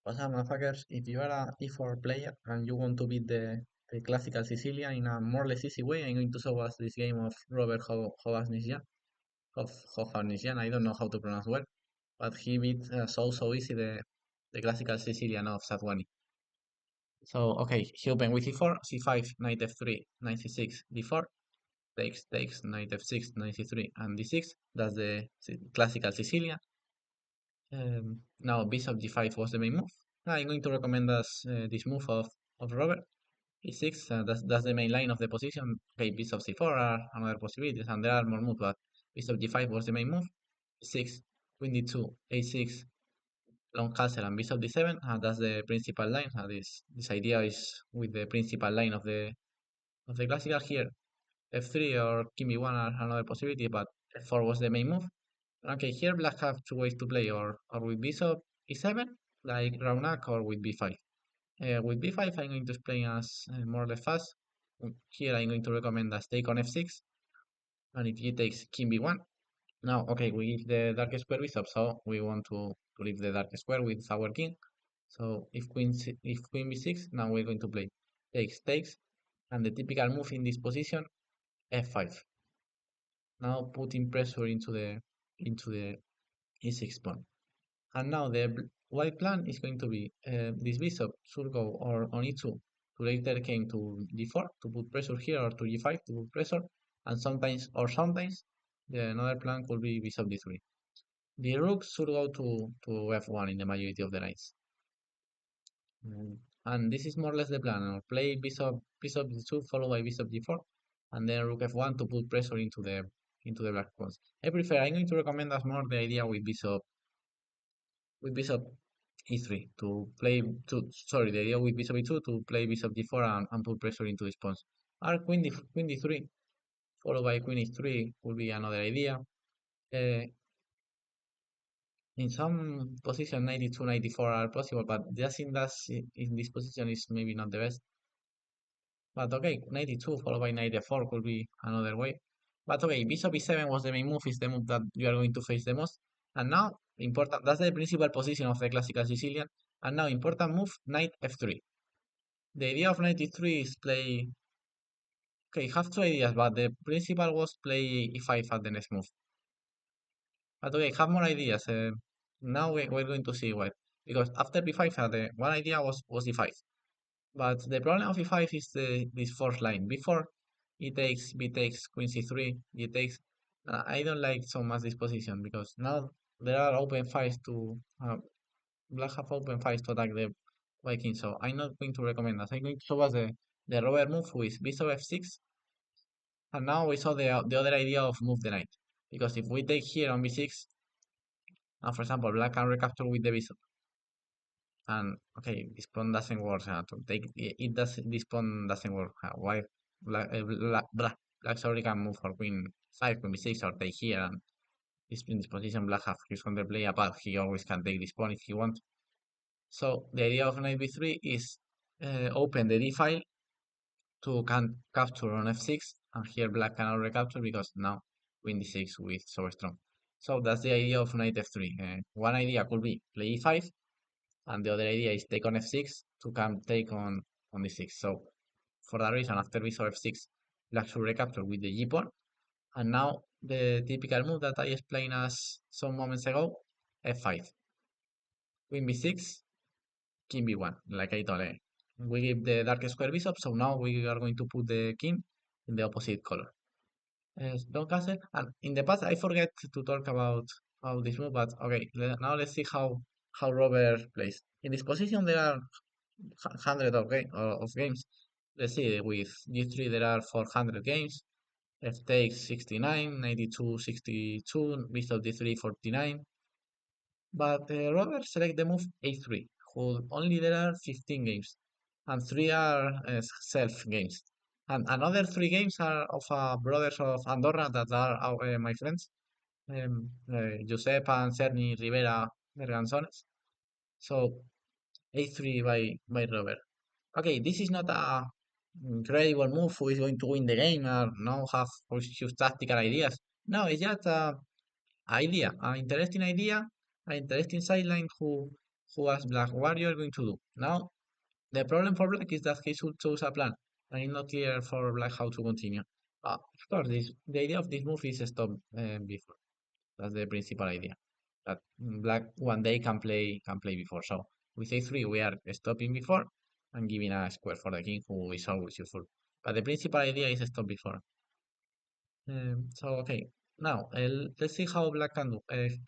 What's up, motherfuckers? If you are a E4 player and you want to beat the classical Sicilian in a more or less easy way, I'm going to show us this game of Robert Hovhannissian. Hovhannissian, I don't know how to pronounce well, but he beat so easy the classical Sicilian of Satwani. So, okay, he opened with E4, C5, knight F3, knight C6, D4, takes, knight F6, knight C3, and D6. That's the classical Sicilian. Now bishop g5 was the main move. I'm going to recommend us this move of Robert. E6, that's the main line of the position. Okay, bishop c4 are another possibilities, and there are more moves, but bishop g5 was the main move. E6, queen d2, a6, long castle, and bishop d7. That's the principal line. This idea is with the principal line of the classical here. F3 or king b1 are another possibility, but f4 was the main move. Okay, here black have two ways to play, or with bishop e7, like Raunak, or with b5. With b5, I'm going to explain as more or less fast. Here I'm going to recommend us take on f6, and if he takes king b1. Now, okay, we give the dark square bishop, so we want to leave the dark square with our king. So if queen b6, now we're going to play takes, and the typical move in this position, f5. Now putting pressure into the e6 pawn. And now the white plan is going to be this bishop should go or on e2 to later came to d4 to put pressure here, or to g5 to put pressure, and sometimes the another plan could be bishop d3. The rook should go to f1 in the majority of the nights. And this is more or less the plan. Play bishop d2 followed by bishop d4, and then rook f1 to put pressure into the black pawns. I'm going to recommend us more the idea with bishop e3 to play the idea with bishop e2 to play bishop d4 and put pressure into this pawn. Or queen d3 followed by queen e3 would be another idea. Uh, in some position 92, 94 are possible, but just in this position is maybe not the best. But okay, 92 followed by 94 could be another way. But okay, bishop e7 was the main move, is the move that you are going to face the most. And now, important, that's the principal position of the classical Sicilian. And now, important move, knight f3. The idea of knight e3 is play. Okay, have two ideas, but the principal was play e5 at the next move. But okay, have more ideas. Now we're going to see why. Because after b5, the one idea was e5. But the problem of e5 is this fourth line. Before b takes, queen c3, g takes. I don't like so much this position because now there are open fights to black have open fights to attack the white king. So I'm not going to recommend that. I'm going to show us the Robert move with bishop f6. And now we saw the other idea of move the knight. Because if we take here on b6, and for example, black can recapture with the bishop. And okay, this pawn doesn't work. To take it does this pawn doesn't work. Why black already can move for queen 5, queen b6, or take here, and in this position black have his counterplay a path. He always can take this pawn if he wants. So the idea of knight b3 is open the d file to can capture on f6, and here black cannot recapture because now queen d6 with so strong. So that's the idea of knight f3. One idea could be play e5, and the other idea is take on f6 to come take on d6. So for that reason, after bishop f6, black should recapture with the g pawn, and now the typical move that I explained us some moments ago, f5, queen b6, king b1, like I told you. We give the dark square bishop, so now we are going to put the king in the opposite color. Stone castle, and in the past I forget to talk about this move, but okay, now let's see how Robert plays. In this position there are hundred of games. Let's see, with G3 there are 400 games. F takes 69, 92, 62, bishop D3 49. But Robert select the move A3, who only there are 15 games, and 3 are self games. And another 3 games are of brothers of Andorra that are my friends, Josep and Cerny Rivera Berganzones. So A3 by Robert. Okay, this is not a incredible move who is going to win the game or no have huge tactical ideas. No, it's just a idea, an interesting sideline who asked black, what are you going to do? Now, the problem for black is that he should choose a plan, and it's not clear for black how to continue. Of course, the idea of this move is stop before. That's the principal idea. That black one day can play before. So with a3 we are stopping before and giving a square for the king, who is always useful. But the principal idea is stop before. So okay, now let's see how black can do.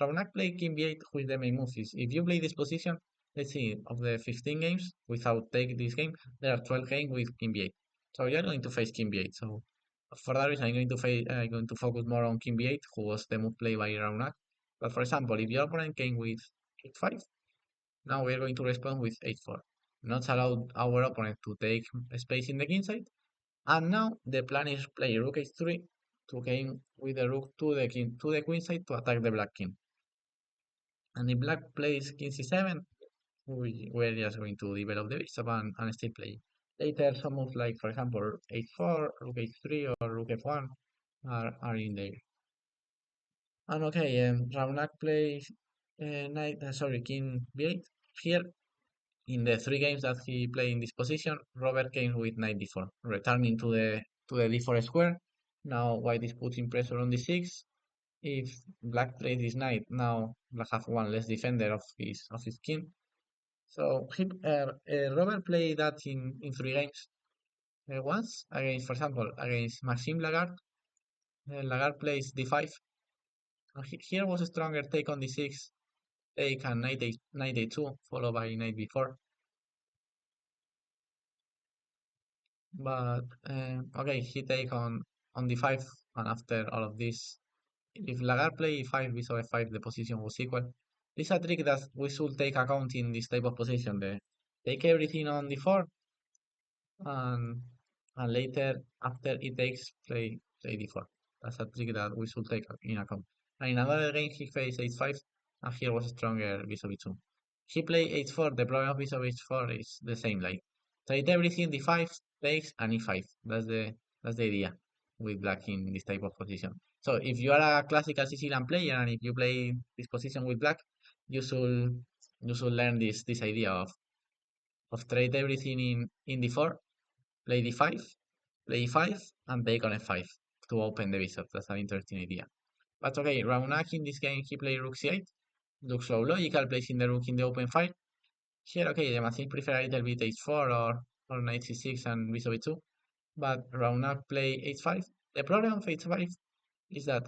Ravenach play king b8 with the main move is if you play this position, let's see, of the 15 games without take this game, there are 12 games with king b8. So you're going to face king b8. So for that reason, I'm going to focus more on king b8, who was the move played by Ravenach. But for example, if your opponent came with h5, now we're going to respond with h4. Not allow our opponent to take space in the king side, and now the plan is play rook h3 to gain with the rook to the king to the queen side to attack the black king. And if black plays king c7, we're just going to develop the bishop and still play. Later, some moves like, for example, h4, rook h3, or rook f1 are in there. And okay, Raunaq plays king b8. Here, in the 3 games that he played in this position, Robert came with knight d4, returning to the d4 square. Now white is putting pressure on d6. If black plays this knight, now black have one less defender of his king. So Robert played that in 3 games. Once against, for example, against Maxime Lagarde. Lagarde plays d5. Here was a stronger take on d6, take and knight a2, followed by knight b4. But okay, he take on d5, and after all of this, if Lagarde play e5, bishop f5, the position was equal. This is a trick that we should take account in this type of position. Take everything on d4, and later after it takes play d4. That's a trick that we should take in account. And in another game he faced h5, and here was stronger bishop e2. He played h4. The problem of bishop h4 is the same, like trade everything d5, takes, and e5. That's the idea with black in this type of position. So if you are a classical Sicilian player and if you play this position with black, you should learn this idea of trade everything in d4, play d5, play e5, and take on f5 to open the bishop. That's an interesting idea. But okay, Raunak in this game he played rook c8. Looks so logical, placing the rook in the open file. Here, okay, the machine prefer a little bit h4 or knight c6 and bishop e2. But Raunak play h5. The problem of h5 is that,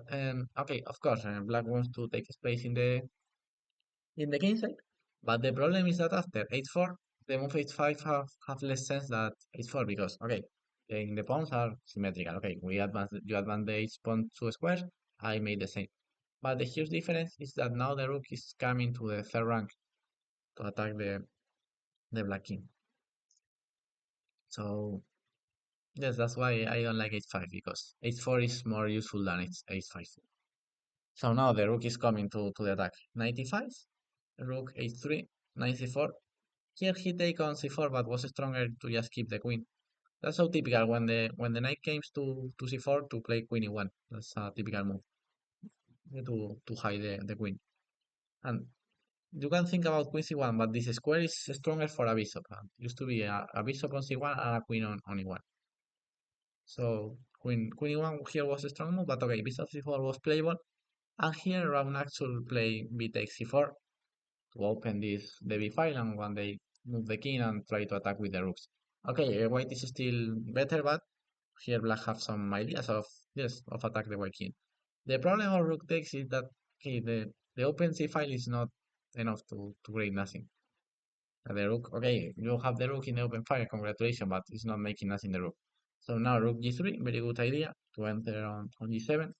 okay, of course, black wants to take space in the king side. But the problem is that after h4, the move h5 have less sense than h4 because, okay, the pawns are symmetrical. Okay, you advance the h pawn 2 squares. I made the same. But the huge difference is that now the rook is coming to the third rank to attack the black king. So yes, that's why I don't like h5 because h4 is more useful than h5. So now the rook is coming to the attack. Knight e5, rook h3, knight c4. Here he take on c4, but was stronger to just keep the queen. That's so typical when the knight comes to c4 to play queen e1. That's a typical move to hide the queen. And you can think about queen c1, but this square is stronger for a bishop. Used to be a bishop on c1 and a queen on e1. So queen e1 here was a strong move, but okay, bishop c4 was playable. And here Raunak should play b takes c4 to open the b file, and one day move the king and try to attack with the rooks. Okay, white is still better, but here black have some ideas of attack the white king. The problem of rook takes is that okay, the open c file is not enough to create nothing. The rook, okay, you have the rook in the open file, congratulations, but it's not making nothing the rook. So now rook g3, very good idea to enter on g7.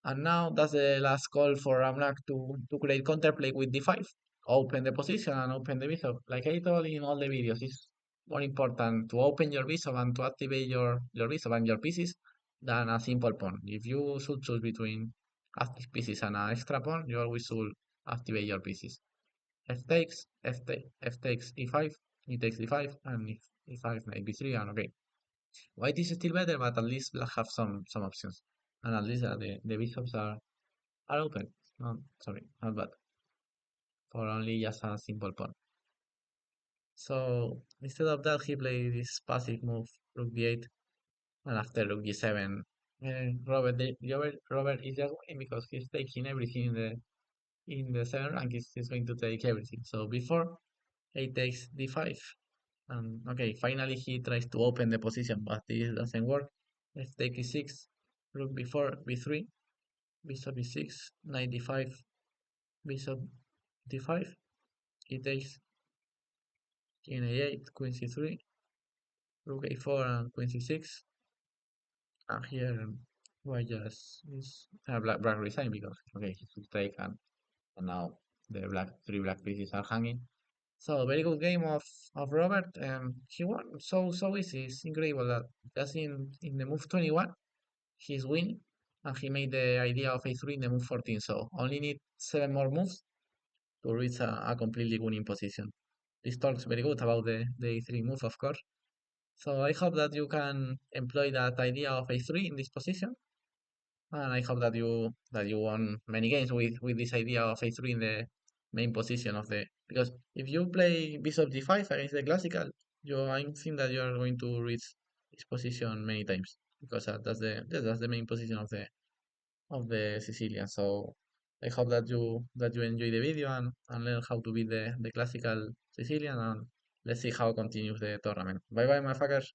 And now that's the last call for Ramnak to create counterplay with d5. Open the position and open the bishop. Like I told in all the videos, it's more important to open your bishop and to activate your bishop and your pieces than a simple pawn. If you should choose between active pieces and an extra pawn, you always should activate your pieces. F takes, F takes e5, e takes d5, and if e5, knight b3, and okay. White is still better, but at least black have some options. And at least the bishops are open. Sorry, not bad. for only just a simple pawn. So instead of that, he played this passive move, rook d8, and after rook d7, Robert is just winning because he's taking everything in the seven rank. He's going to take everything. So before he takes d5, and okay, finally he tries to open the position, but this doesn't work. Let's take e6, rook b4, b3, bishop b6, knight d5, bishop d5. He takes king a8, queen c3, rook a4, and queen c6. And here, why just is black resign because okay, he should take and now the three black pieces are hanging. So very good game of Robert. He won so easy. It's incredible that just in the move 21 he's winning, and he made the idea of a3 in the move 14. So only need 7 more moves to reach a completely winning position. This talks very good about the a3 move, of course. So I hope that you can employ that idea of a3 in this position, and I hope that you won many games with this idea of a3 in the main position of the because if you play bishop d5 against the classical, I think that you are going to reach this position many times because that's the main position of the Sicilian. So I hope that you enjoy the video and learn how to beat the classical Sicilian, and let's see how continues the tournament. Bye bye, my fuckers.